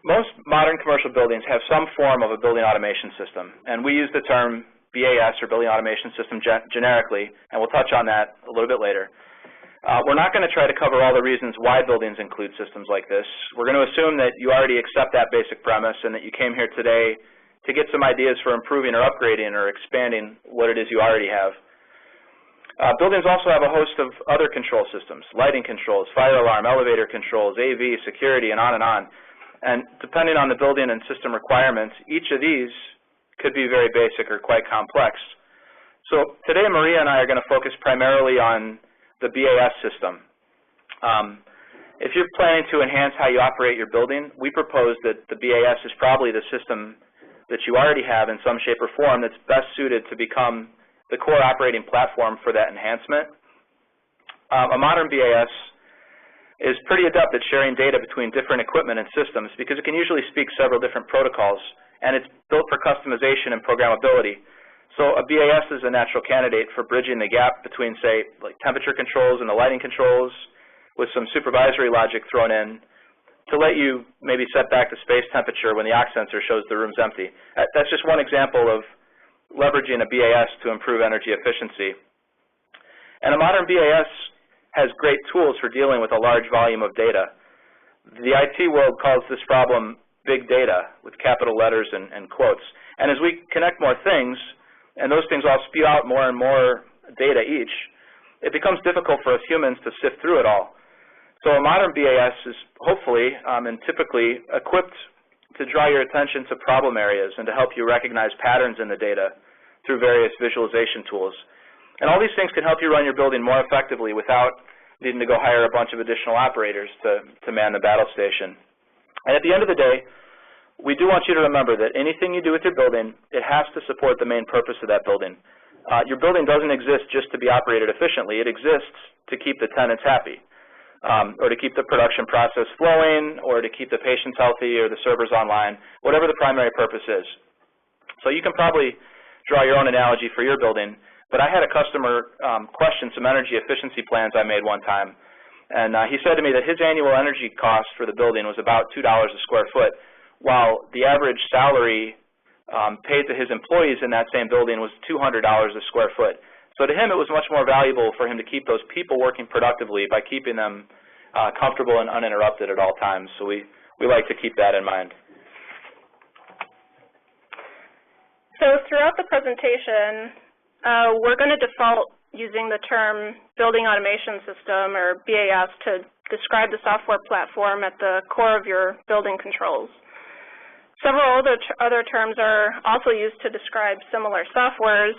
Most modern commercial buildings have some form of a building automation system, and we use the term BAS, or Building Automation System, generically, and we'll touch on that a little bit later. We're not going to try to cover all the reasons why buildings include systems like this. We're going to assume that you already accept that basic premise and that you came here today to get some ideas for improving or upgrading or expanding what it is you already have. Buildings also have a host of other control systems: lighting controls, fire alarm, elevator controls, AV, security, and on and on. And depending on the building and system requirements, each of these could be very basic or quite complex. So today, Maria and I are going to focus primarily on the BAS system. If you're planning to enhance how you operate your building, we propose that the BAS is probably the system that you already have in some shape or form that's best suited to become the core operating platform for that enhancement. A modern BAS is pretty adept at sharing data between different equipment and systems because it can usually speak several different protocols, and it's built for customization and programmability. So a BAS is a natural candidate for bridging the gap between, say, like temperature controls and the lighting controls with some supervisory logic thrown in to let you maybe set back the space temperature when the ox sensor shows the room's empty. That's just one example of leveraging a BAS to improve energy efficiency. And a modern BAS has great tools for dealing with a large volume of data. The IT world calls this problem big data with capital letters and quotes. And as we connect more things, and those things all spew out more and more data each, it becomes difficult for us humans to sift through it all. So a modern BAS is hopefully and typically equipped to draw your attention to problem areas and to help you recognize patterns in the data through various visualization tools. And all these things can help you run your building more effectively without needing to go hire a bunch of additional operators to man the battle station. And at the end of the day, we do want you to remember that anything you do with your building, it has to support the main purpose of that building. Your building doesn't exist just to be operated efficiently. It exists to keep the tenants happy, or to keep the production process flowing, or to keep the patients healthy or the servers online, whatever the primary purpose is. So you can probably draw your own analogy for your building, but I had a customer question some energy efficiency plans I made one time, and he said to me that his annual energy cost for the building was about $2 a square foot, while the average salary paid to his employees in that same building was $200 a square foot. So to him, it was much more valuable for him to keep those people working productively by keeping them comfortable and uninterrupted at all times. So we like to keep that in mind. So throughout the presentation, we're going to default using the term Building Automation System, or BAS, to describe the software platform at the core of your building controls. Several other terms are also used to describe similar softwares.